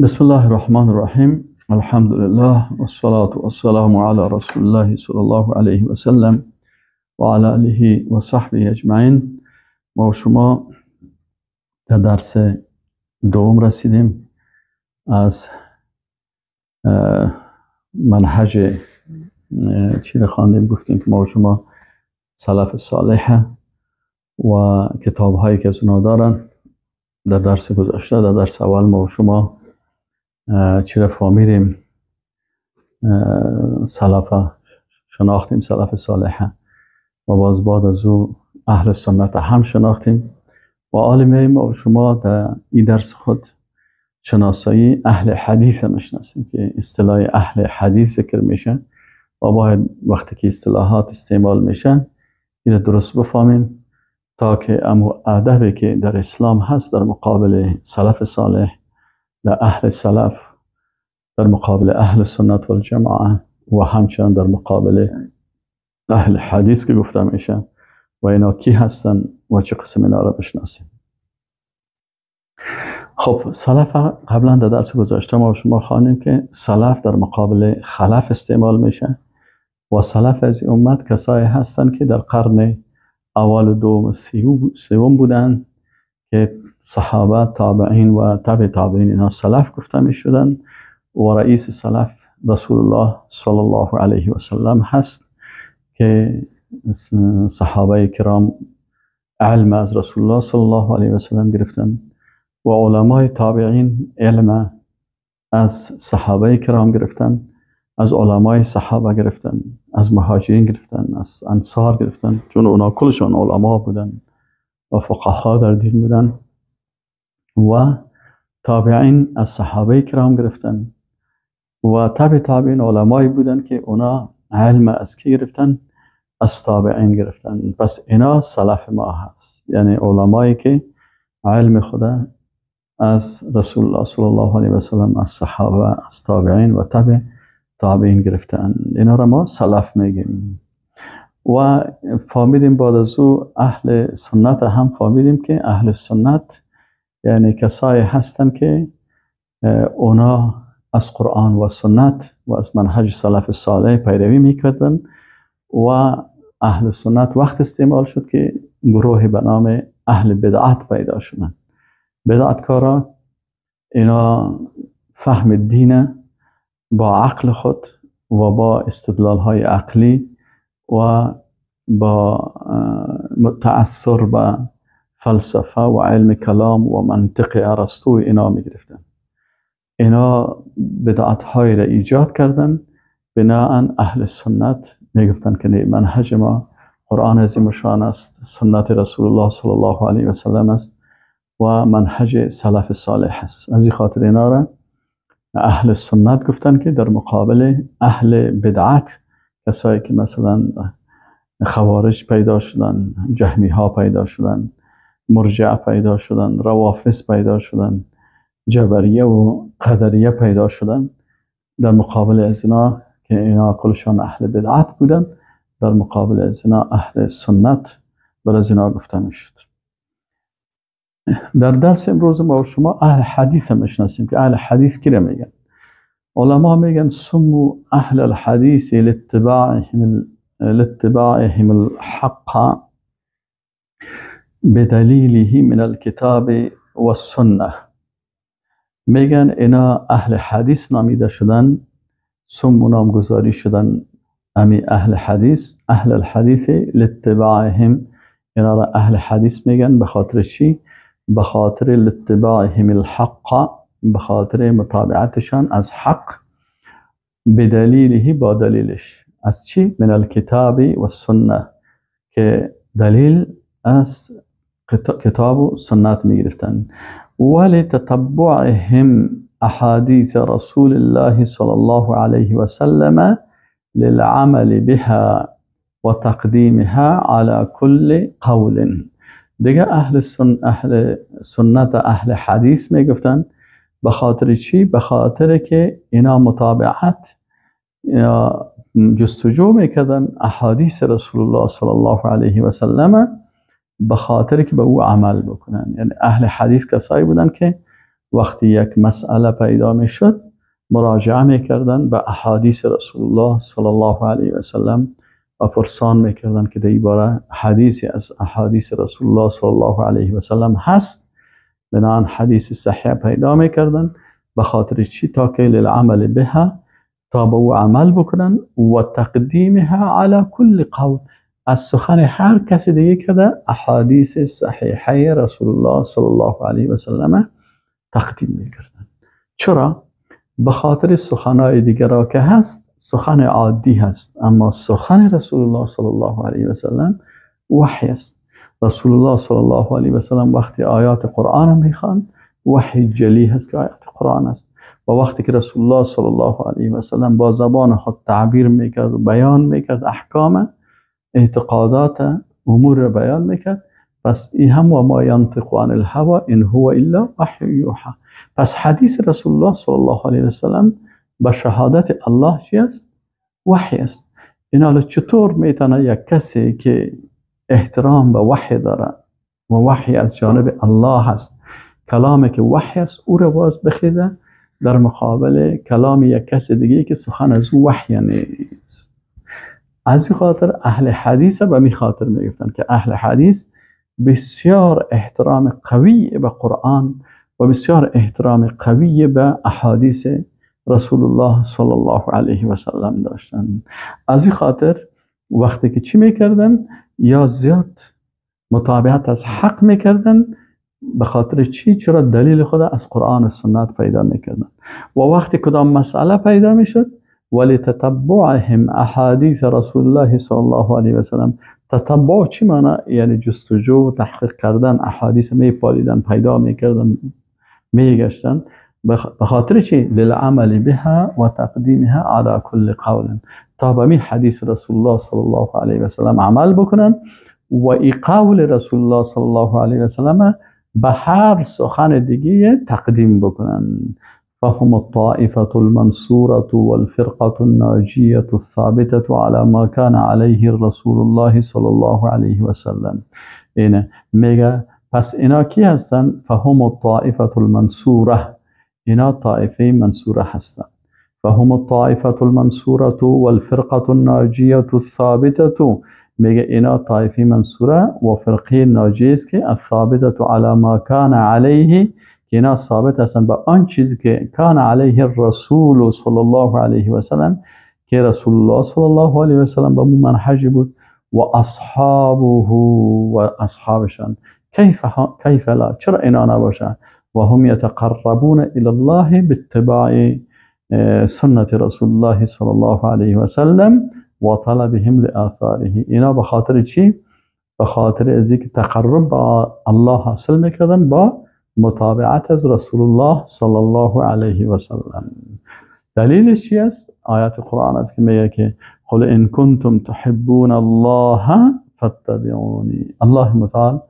بسم الله الرحمن الرحیم. الحمد لله والصلاة والسلام على رسول الله صلی الله علیه و سلم و علی آله و صحبه اجمعین. ما و شما در درس دوم رسیدیم از منهج چی رو خواندیم. گفتیم که ما و شما سلف صالح و کتاب هایی که از اونا دارن. در درس گذشته در درس اول ما و شما چی را فهمیدیم؟ سلف شناختیم، سلف صالح، و باز بعد از او اهل سنت هم شناختیم و عالمه ما و شما در این درس خود شناسایی اهل حدیث میشناسیم که اصطلاح اهل حدیث ذکر میشه و باید وقتی که اصطلاحات استعمال میشه این درست بفهمیم تا که امو ادبی که در اسلام هست در مقابل سلف صالح، در اهل سلف، در مقابل اهل سنت والجماعه و همچنان در مقابل اهل حدیث که گفته میشه و اینا کی هستن و چه قسم اینا را بشناسیم. خب سلف قبلا در درس گذاشته ما شما خواندیم که سلف در مقابل خلف استعمال میشه و سلف از امت کسایی هستن که در قرن اول و دوم سوم بودن که صحابه، تابعین و تبع تابعین اینا سلف گفته می شدن و رئیس سلف رسول الله صلی الله علیه و سلم هست که صحابه کرام علم از رسول الله صلی الله علیه و سلم گرفتن و علمای تابعین علم از صحابه کرام گرفتن، از علمای صحابه گرفتن، از مهاجرین گرفتن، از انصار گرفتن، چون اونا کلشون علما بودن و فقها در دین بودن و تابعین از صحابه کرام گرفتن و تبع تابعین علمایی بودن که اونا علم از کی گرفتن؟ از تابعین گرفتن. پس اینا سلف ما هست، یعنی علمایی که علم خدا از رسول الله صلی الله علیه و سلم، از صحابه، از تابعین و تبع تابعین گرفتن. اینا را ما سلف میگیم. و فهمیدیم بعد از او اهل سنت هم فهمیدیم که اهل سنت یعنی کسایی هستن که اونا از قرآن و سنت و از منهج سلف صالح پیروی میکردن و اهل سنت وقت استعمال شد که گروه به نام اهل بدعت پیدا شدن. بدعتکارا اینا فهم دین با عقل خود و با استدلال های عقلی و با تأثر به فلسفه و علم کلام و منطق ارسطو اینا می گرفتن. اینا بدعت های را ایجاد کردن. بناهن اهل سنت می گفتن که منهج ما قرآن عظیم شان است، سنت رسول الله صلی الله علیه و سلم است و منهج سلف صالح است. از این خاطر اینا را اهل سنت گفتن که در مقابل اهل بدعت، کسایی که مثلا خوارج پیدا شدن، جهمی ها پیدا شدن، مرجع پیدا شدن، روافض پیدا شدن، جبریه و قدریه پیدا شدن، در مقابل از اینا که اینا کلشان اهل بدعت بودن، در مقابل از اینا اهل سنت بر از اینا گفته میشد. در درس امروز ما و شما اهل حدیث هم میشناسیم که اهل حدیث کی را میگن؟ علما میگن سمو اهل الحدیث لاتباعهم الحق بدلیله من الكتاب و السنه. میگن اینا اهل حدیث نامیده شدن، سمو نامگذاری شدن امی اهل حدیث، اهل الحدیث لاتباعهم. اینا را اهل حدیث میگن به خاطر چی؟ به خاطر لاتباعهم الحق، به خاطر متابعتشان از حق، بدلیله با دلیلش. از چی؟ من الکتاب و السنه، که دلیل از کتاب و سنت می گرفتن. ولتتبعهم احادیث رسول الله صلی الله علیه و سلم للعمل بها و تقدیمها على كل قول. دیگه اهل سنت اهل حدیث می گفتن به خاطر چی؟ به خاطر که اینا متابعت یا جستجو میکردن احادیث رسول الله صلی الله علیه و سلم به خاطر که به او عمل بکنن. یعنی اهل حدیث کسایی بودن که وقتی یک مسئله پیدا میشد مراجعه میکردن به احادیث رسول الله صلی الله علیه و سلم و پرسان میکردن که در این باره حدیثی از احادیث رسول الله صلی الله علیه و سلم هست. بنابراین حدیث صحیح پیدا میکردن. به خاطر چی؟ تا که للعمل بها، تا به او عمل بکنن و تقدیمها علی کل قول، از سخن هر کسی دیگه که در احادیث صحیحه رسول الله صلی الله علیه و سلم تقدیم میکردن. چرا؟ به خاطر سخنهای دیگر را که هست سخن عادی هست، اما سخن رسول الله صلی الله علیه و سلم وحی است. رسول الله صلی الله علیه و سلم وقتی آیات قرآن میخوان وحی جلی هست که آیات قرآن است، و وقتی که رسول الله صلی الله علیه و سلم با زبان خود تعبیر میکرد و بیان میکرد احکام اعتقادات امور را بیان میکرد، پس این هم و ما ینطق عن الهوى ان هو الا وحی یوحى. پس حدیث رسول الله صلی الله علیه و سلم به شهادت الله چی است؟ وحی است. این حالا چطور میتونه یک کسی که احترام به وحی داره و وحی از جانب الله هست، کلامی که وحی است او را باز بخیزه در مقابل کلام یک کس دیگه که سخن از او وحی نیست؟ از این خاطر اهل حدیث به می خاطر میگفتن که اهل حدیث بسیار احترام قوی به قرآن و بسیار احترام قوی به احادیث رسول الله صلی الله علیه و سلم داشتن. از این خاطر وقتی که چی میکردن؟ یا زیاد مطابقت از حق میکردن. به خاطر چی؟ چرا دلیل خود از قرآن و سنت پیدا میکردن. و وقتی کدام مسئله پیدا میشد ولتتبعهم احادیث رسول الله صلی الله علیه و سلم. تتبع چی معنی؟ یعنی جستجو و تحقیق کردن، احادیث میپالیدن، پیدا میکردن، میگشتن. به خاطر چی؟ للعمل بها و تقدیمها علی کل قول، تا به می حدیث رسول الله صلی الله علیه و سلم عمل بکنن و ای قول رسول الله صلی الله علیه و سلم به هر سخن دیگه تقدیم بکنن. فهم الطائفة المنصورة والفرقة الناجية الثابتة على ما كان عليه رسول الله صلی الله علیه و سلم. اینه میگه پس اینا کی هستن؟ فهم الطائفة المنصورة، اینا طائفه منصوره هستن. فهم الطائفة المنصورة والفرقة الناجية الثابتة، میگه اینا طائفه منصوره و فرقه ناجیه است که الثابتة على ما كان عليه، که اینا ثابت هستن به آن چیزی که کان علیه الرسول صلی الله علیه و سلم، که رسول الله صلی الله علیه و سلم به منهج بود، و اصحابه و اصحابشان. کیف لا، چرا اینا نباشن؟ و هم یتقربون الی الله باتباع سنت رسول الله صلی الله علیه و سلم و طلبهم لآثاره. اینا به خاطر چی؟ به خاطر از اینکه تقرب با الله حاصل میکردن با متابعت از رسول الله صلی الله علیه و سلم. دلیلش چی است؟ آیات قرآن است که میگه که قل ان کنتم تحبون الله فاتبعونی. الله متعال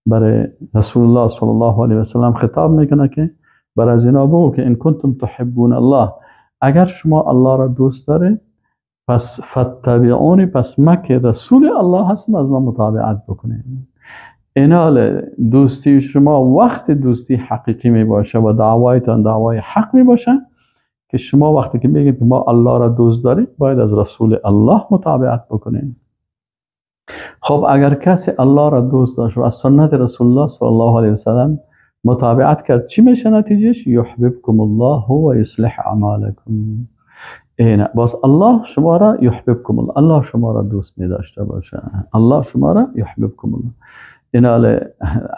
برای رسول الله صلی الله علیه و سلم خطاب میکنه که برای از اینا بگو که ان کنتم تحبون الله، اگر شما الله را دوست داره پس فاتبعونی، پس ما که رسول الله هستم از ما متابعت بکنید. اینال دوستی شما وقت دوستی حقیقی می باشه و دعوایتان دعوای حق می باشه که شما وقتی که میگید که ما الله را دوست داریم باید از رسول الله متابعت بکنید. خب اگر کسی الله را دوست داشت و از سنت رسول الله صلی الله علیه و سلم متابعت کرد، چی میشه نتیجهش؟ یحببکم الله و یصلح اعمالکم. اینه باز الله شما را یحببکم الله، الله شما را دوست می داشته باشه، الله شما را یحببکم الله. اینال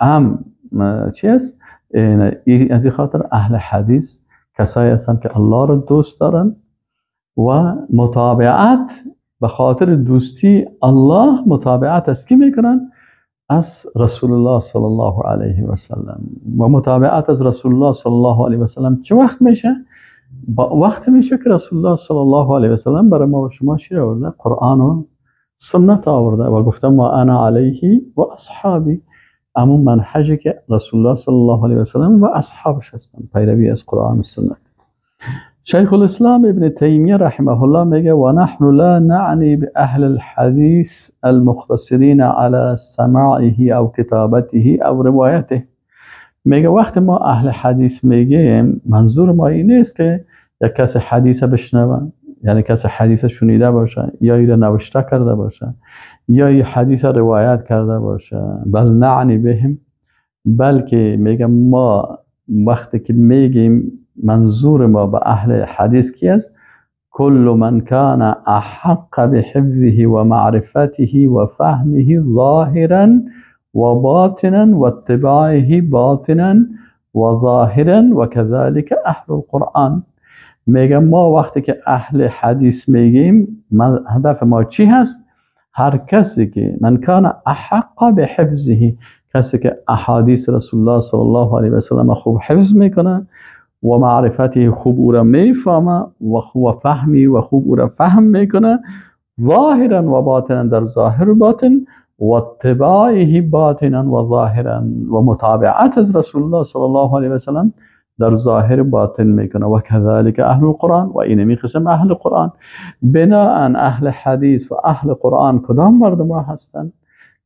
هم چی است؟ از این خاطر اهل حدیث کسایی هستند که الله را دوست دارن و متابعت به خاطر دوستی الله متابعت از کی میکنن؟ از رسول الله صلی الله علیه و سلم. و متابعت از رسول الله صلی الله علیه و سلم چه وقت میشه؟ با وقت میشه که رسول الله صلی الله علیه و سلم برای ما و شما چی آورده؟ قرآن و سنت آورده و گفتم ما انا علیه و اصحابی، همون منهجی که رسول الله صلی الله علیه و سلم و اصحابش هستن، پیروی از قرآن و سنت. شیخ الاسلام ابن تیمیه رحمه الله میگه و نحن لا نعنی باهل الحدیث المختصرین على سماعه او کتابته او روایته. میگه وقتی ما اهل حدیث میگیم منظور ما این نیست که یک کسی حدیث بشنوه، یعنی کسی حدیث شنیده باشه یا ایره نوشته کرده باشه یا این حدیث روایت کرده باشه، بل نعنی بهم، بلکه میگه ما وقتی که میگیم منظور ما به اهل حدیث کی است؟ كل من كان احق بحفظه ومعرفته وفهمه ظاهرا وباطنا واتباعه باطنا وظاهرا وكذلك اهل القرآن. میگه ما وقتی که اهل حدیث میگیم هدف ما چی هست؟ هر کسی که من کان احق بحفظه، کسی که احادیث رسول الله صلی الله علیه و سلم خوب حفظ میکنه و معرفتی خوب او را میفهمه و فهمی و خوب او را فهم میکنه، ظاهرا و باطنا در ظاهر و باطن، و اتباعه باطنا و ظاهرا و متابعت از رسول الله صلی الله علیه و سلم در ظاهر باطن میکنه. و كذلك اهل القرآن، و این میقسم اهل قرآن. بناء اهل حدیث و اهل قرآن کدام مردم هستند؟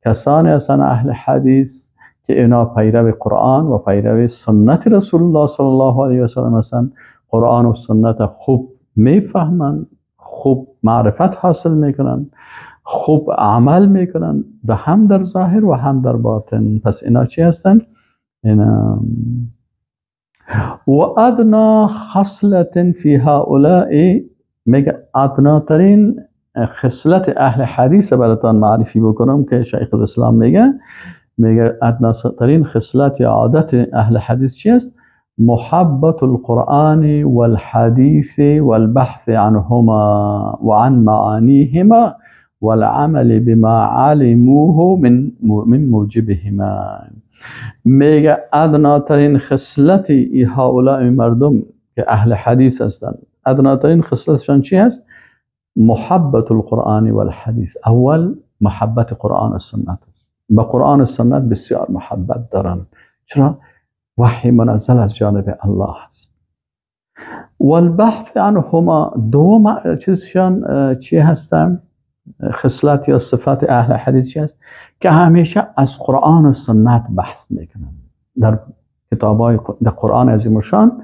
کسانی هستند اهل حدیث که اینا پیرو قرآن و پیرو سنت رسول الله صلی الله علیه و سلم هستند. قرآن و سنت خوب میفهمند، خوب معرفت حاصل میکنن، خوب عمل میکنن، به هم در ظاهر و هم در باطن. پس اینا چی هستند؟ اینا و ادنا خصلت فی هؤلاء، میگه ادنا ترین خصلت اهل حدیث براتان معرفی بکنم که شیخ الاسلام میگه ادنا ترین خصلت یا عادت اهل حدیث چی است؟ محبت القرآن والحديث والبحث عنهما وعن معانيهما والعمل بما علموه من موجبهما. میگه ادناترین خصلت هؤلاء مردم که اهل حدیث هستند، ادناترین خصلتشان چی هست؟ محبت القرآن والحديث. اول محبت قرآن و سنت است، به قرآن و سنت بسیار محبت دارن. چرا؟ وحی منزل از جانب الله است. والبحث عنهما، دوم چیزشان چی هستن؟ خصلت یا صفات اهل حدیث چی هست؟ که همیشه از قرآن و سنت بحث میکنن، در کتابای در قرآن عظیم شان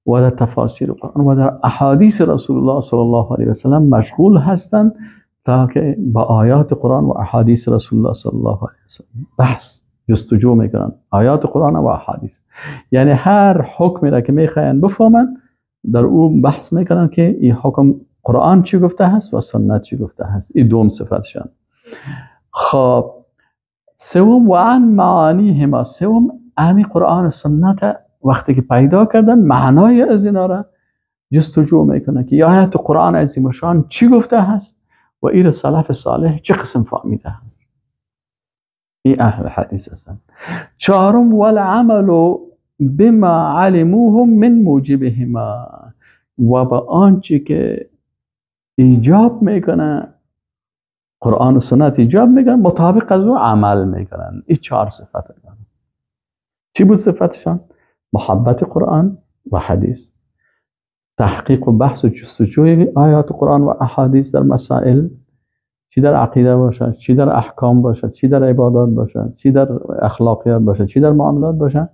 و در تفاسیر قرآن و در احادیث رسول الله صلی الله علیه و سلم مشغول هستند تا که با آیات قرآن و احادیث رسول الله صلی الله علیه و سلم بحث جستجو میکنن، آیات قرآن و احادیث. یعنی هر حکمی را که میخواین بفهمن در اون بحث میکنن که این حکم قرآن چی گفته هست و سنت چی گفته هست. این دوم صفتشان. خب سوم و عن معانیهما، سوم امی قرآن و سنت وقتی که پیدا کردن معنای از اینا را جستجو میکنن که آیات قرآن عظیم شان چی گفته هست و این سلف صالح چه قسم فهمیده هست. این اهل حدیث هستند. چهارم والعمل بما علموه من موجبهما، و با آنچه که ایجاب میکنه قرآن و سنت ایجاب میکنن مطابق از او عمل میکنن. این چهار صفت دارن. چی بود صفتشان؟ محبت قرآن و حدیث، تحقیق و بحث و جستجوی آیات قرآن و احادیث در مسائل، چی در عقیده باشد، چی در احکام باشد، چی در عبادات باشد، چی در اخلاقیات باشد، چی در معاملات باشد.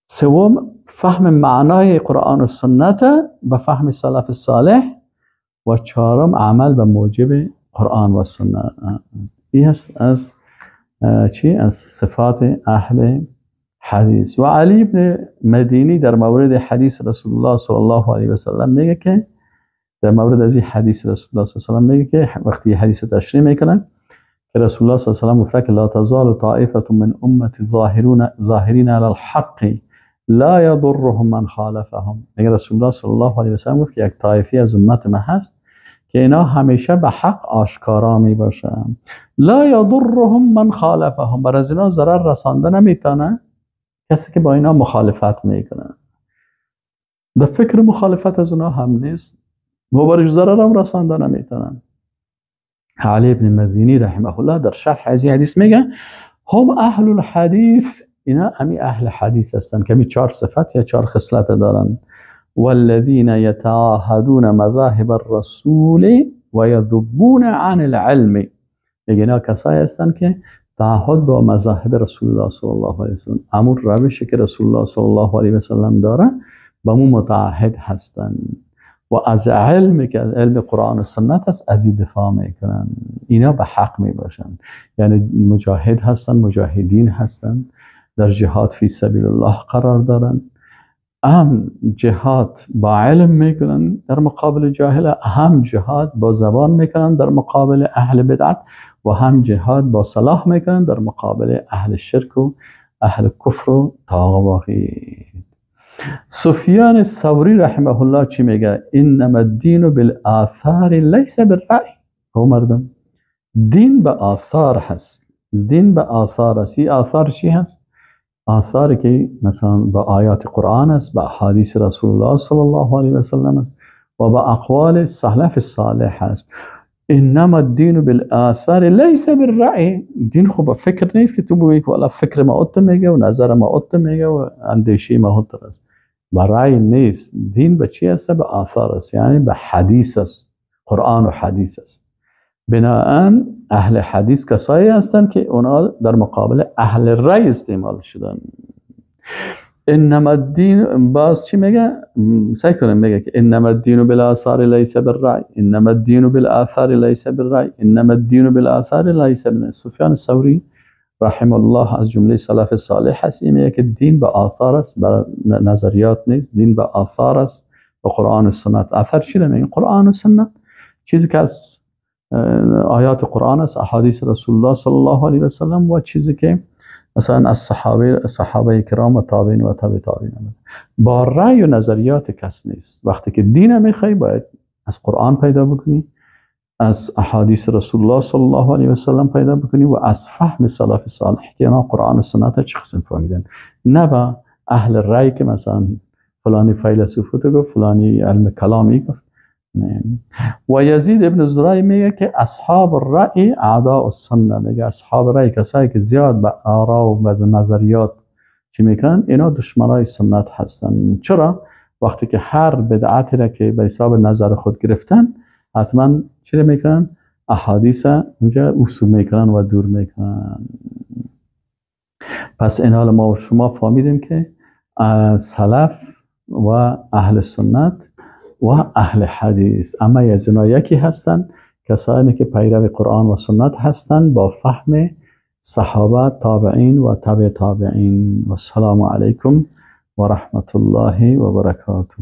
سوم فهم معنای قرآن و سنت به فهم سلف صالح، و چهارم عمل به موجب قرآن و سنت. این است از چی؟ از صفات اهل حدیث. و علی بن مدینی در مورد حدیث رسول الله صلی الله علیه و سلم میگه که در مورد از این حدیث رسول الله صلی الله علیه و سلم میگه که وقتی حدیث تشریح میکنن که رسول الله صلی الله علیه و سلم گفته که لا تزال طائفه من امتی ظاهرین علی الحق لا يضرهم من خالفهم. میگه رسول الله صلی الله علیه و سلم گفت که یک طایفه از امت من هست که اینا همیشه به حق آشکارا می باشن. لا يضرهم من خالفهم، بر از اینا ضرر رسانده نمیتونه کسی که با اینا مخالفت میکنه. در فکر مخالفت از اونا هم نیست و برش ضرر هم رسانده نمیتونن. علی بن مدینی رحمه الله در شرح از این حدیث میگه هم اهل الحدیث، اینا همی اهل حدیث هستن که همی چهار صفت یا چهار خصلت دارن. والذین یتعاهدون مذاهب الرسول و یذبون عن العلم، میگه اینا کسایی هستن که تعهد با مذاهب رسول الله صلی الله علیه وسلم، امون روشی که رسول الله صلی الله علیه وسلم داره با مو متعهد هستند و از علمی که علم قرآن و سنت است از این دفاع میکنن. اینا به حق میباشن، یعنی مجاهد هستن، مجاهدین هستن، در جهاد فی سبیل الله قرار دارن. هم جهاد با علم میکنن در مقابل جاهل، هم جهاد با زبان میکنن در مقابل اهل بدعت، و هم جهاد با سلاح میکنن در مقابل اهل شرک و اهل کفر و طاغوت. سفیان الثوری رحمه الله چی میگه؟ انما الدین بالآثار لیس بالرأی. او مردم، دین به آثار هست، دین به آثار است. این آثار چی هست؟ آثاری که مثلا با آیات قرآن است، با احادیث رسول الله صلی الله علیه وسلم است و با اقوال سلف صالح است. انما الدین بالآثار لیس بالرأی. دین خب فکر نیست که تو بگی که والا فکر ما ات میگه و نظر ما ات میگه و اندیشه ما ات است. برای نیست. دین به چی است؟ به آثار است، یعنی به حدیث است، قرآن و حدیث است. بناهن اهل حدیث کسایی هستند که اونا در مقابل اهل رأی استعمال شدن. انما الدین، باز چی میگه؟ سعی کنم میگه که انما الدین بالآثار لیس بالرأی، انما الدین بالآثار لیس بالرأی، انما الدین بالآثار لیس بالرأی. سفیان الثوری رحم الله از جمله سلف صالح هست، میگه که دین به آثار است، بر نظریات نیست. دین به آثار است، به قرآن و سنت. اثر چی میگه؟ قرآن و سنت، چیزی که از آیات قرآن است، احادیث رسول الله صلی الله علیه وسلم، و چیزی که مثلا از صحابه کرام و تابعین و تبع تابعین. با رأی و نظریات کس نیست. وقتی که دین میخوای باید از قرآن پیدا بکنی، از احادیث رسول الله صلی الله علیه وسلم پیدا بکنی و از فهم سلف صالح که اینا قرآن و سنت چه قسم فهمیدن، نه با اهل رأی که مثلا فلانی فیلسوف تو گفت، فلانی علم کلامی گفت. و یزید ابن زرای میگه که اصحاب الرأی اعداء السنه. میگه اصحاب رأی کسایی که زیاد به آرا و به نظریات چی میکنن، اینا دشمنای سنت هستن. چرا؟ وقتی که هر بدعتی را که به حساب نظر خود گرفتن، حتما چی میکنن؟ احادیث اونجا اصول میکنن و دور میکنن. پس این حال ما و شما فهمیدیم که سلف و اهل سنت و اهل حدیث اما از اینا یکی هستند، کسانی که پیرو قرآن و سنت هستند با فهم صحابه، تابعین و تبع تابعین. و السلام علیکم و رحمت الله و برکاته.